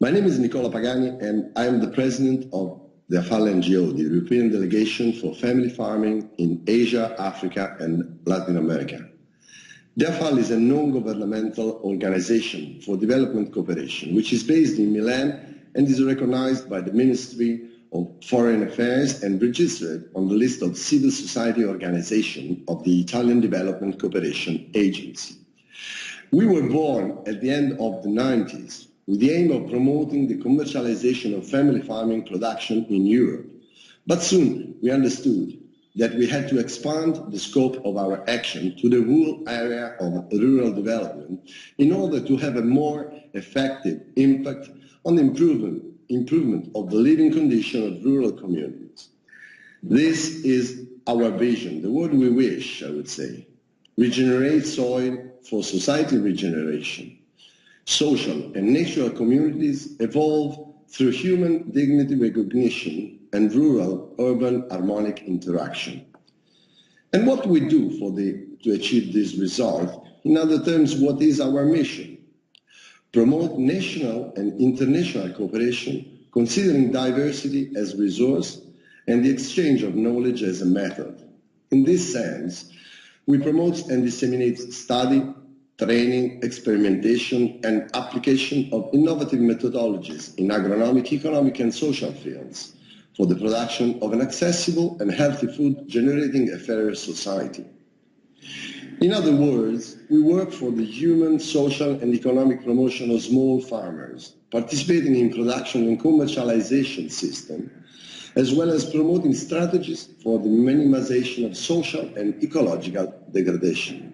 My name is Nicola Pagani, and I am the president of DEAFAL NGO, the European Delegation for Family Farming in Asia, Africa, and Latin America. DEAFAL is a non-governmental organization for development cooperation, which is based in Milan and is recognized by the Ministry of Foreign Affairs and registered on the list of civil society organizations of the Italian Development Cooperation Agency. We were born at the end of the 90s with the aim of promoting the commercialization of family farming production in Europe. But soon we understood that we had to expand the scope of our action to the whole area of rural development in order to have a more effective impact on the improvement of the living condition of rural communities. This is our vision, the word we wish, I would say. Regenerate soil for society regeneration. Social and natural communities evolve through human dignity recognition and rural-urban harmonic interaction. And what do we do to achieve this result? In other terms, what is our mission? Promote national and international cooperation, considering diversity as a resource and the exchange of knowledge as a method. In this sense, we promote and disseminate study, training, experimentation, and application of innovative methodologies in agronomic, economic, and social fields for the production of an accessible and healthy food generating a fairer society. In other words, we work for the human, social, and economic promotion of small farmers, participating in production and commercialization system, as well as promoting strategies for the minimization of social and ecological degradation.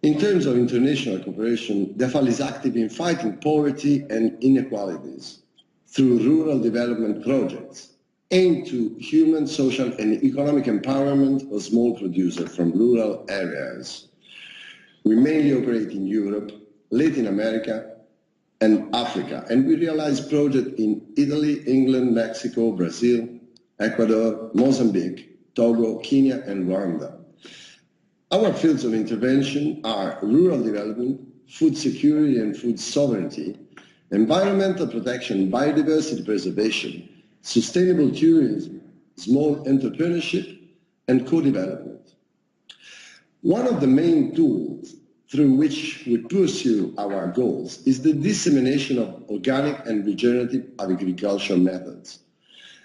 In terms of international cooperation, DEAFAL is active in fighting poverty and inequalities through rural development projects aimed to human, social, and economic empowerment of small producers from rural areas. We mainly operate in Europe, Latin America, and Africa, and we realize projects in Italy, England, Mexico, Brazil, Ecuador, Mozambique, Togo, Kenya, and Rwanda. Our fields of intervention are rural development, food security and food sovereignty, environmental protection, biodiversity preservation, sustainable tourism, small entrepreneurship, and co-development. One of the main tools through which we pursue our goals is the dissemination of organic and regenerative agricultural methods.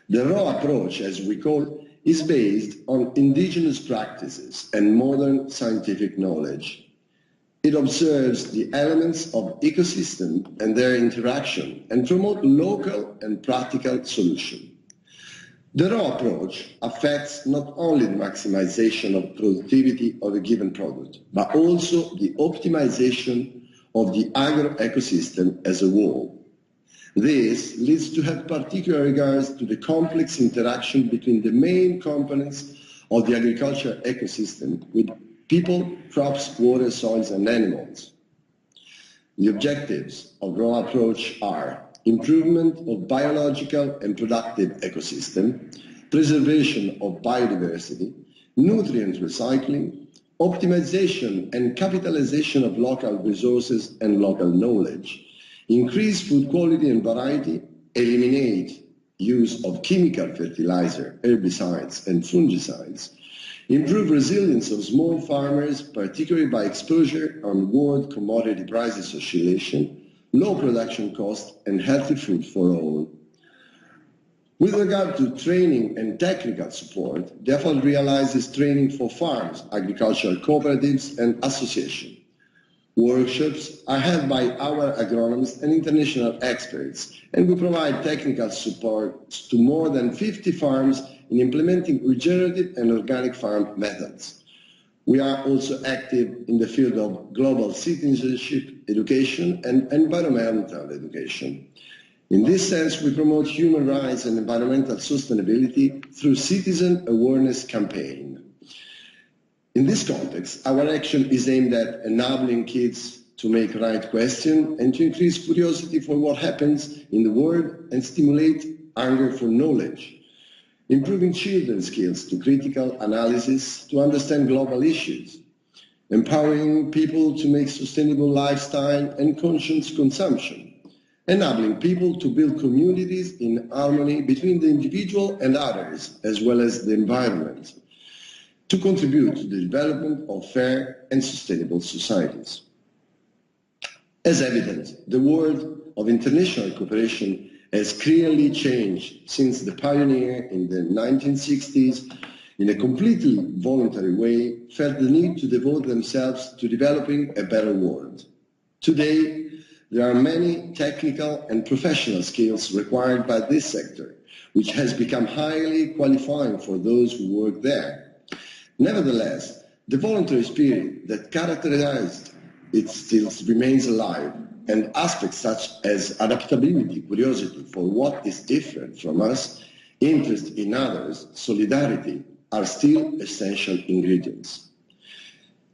The raw approach, as we call it, is based on indigenous practices and modern scientific knowledge. It observes the elements of ecosystem and their interaction and promotes local and practical solutions. The raw approach affects not only the maximization of productivity of a given product, but also the optimization of the agro-ecosystem as a whole. This leads to have particular regards to the complex interaction between the main components of the agricultural ecosystem with people, crops, water, soils, and animals. The objectives of raw approach are improvement of biological and productive ecosystem, preservation of biodiversity, nutrient recycling, optimization and capitalization of local resources and local knowledge, increase food quality and variety, eliminate use of chemical fertilizer, herbicides, and fungicides, improve resilience of small farmers, particularly by exposure on world commodity prices oscillation, low production cost, and healthy food for all. With regard to training and technical support, DEAFAL realizes training for farms, agricultural cooperatives, and associations. Workshops are held by our agronomists and international experts, and we provide technical support to more than 50 farms in implementing regenerative and organic farm methods. We are also active in the field of global citizenship education and environmental education. In this sense, we promote human rights and environmental sustainability through citizen awareness campaign. In this context, our action is aimed at enabling kids to make right questions and to increase curiosity for what happens in the world and stimulate hunger for knowledge. Improving children's skills to critical analysis to understand global issues, empowering people to make sustainable lifestyle and conscious consumption, enabling people to build communities in harmony between the individual and others, as well as the environment, to contribute to the development of fair and sustainable societies. As evident, the world of international cooperation has clearly changed since the pioneer in the 1960s, in a completely voluntary way, felt the need to devote themselves to developing a better world. Today, there are many technical and professional skills required by this sector, which has become highly qualifying for those who work there. Nevertheless, the voluntary spirit that characterized it still remains alive, and aspects such as adaptability, curiosity for what is different from us, interest in others, solidarity, are still essential ingredients.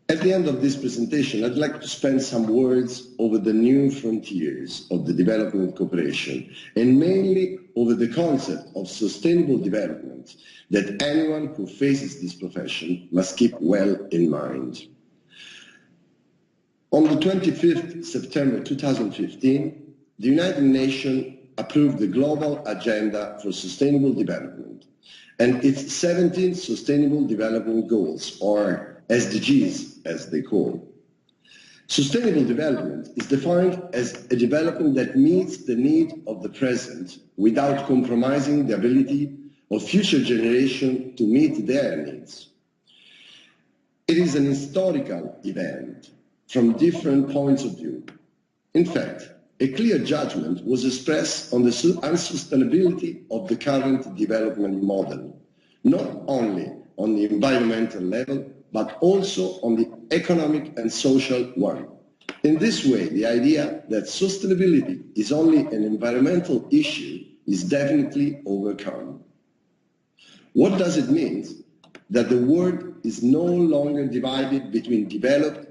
At the end of this presentation, I'd like to spend some words over the new frontiers of the development cooperation, and mainly over the concept of sustainable development that anyone who faces this profession must keep well in mind. On the 25th September 2015, the United Nations approved the Global Agenda for Sustainable Development and its 17 Sustainable Development Goals, or SDGs as they call. Sustainable development is defined as a development that meets the need of the present without compromising the ability of future generations to meet their needs. It is an historical event from different points of view. In fact, a clear judgment was expressed on the unsustainability of the current development model, not only on the environmental level, but also on the economic and social one. In this way, the idea that sustainability is only an environmental issue is definitely overcome. What does it mean? That the world is no longer divided between developed,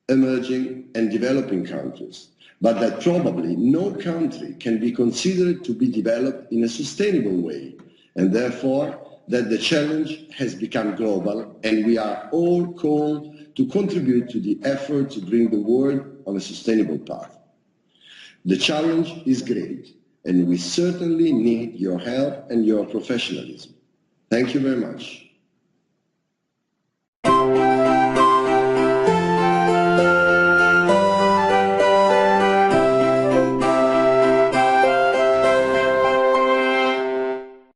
emerging, and developing countries, but that probably no country can be considered to be developed in a sustainable way, and therefore that the challenge has become global, and we are all called to contribute to the effort to bring the world on a sustainable path. The challenge is great, and we certainly need your help and your professionalism. Thank you very much.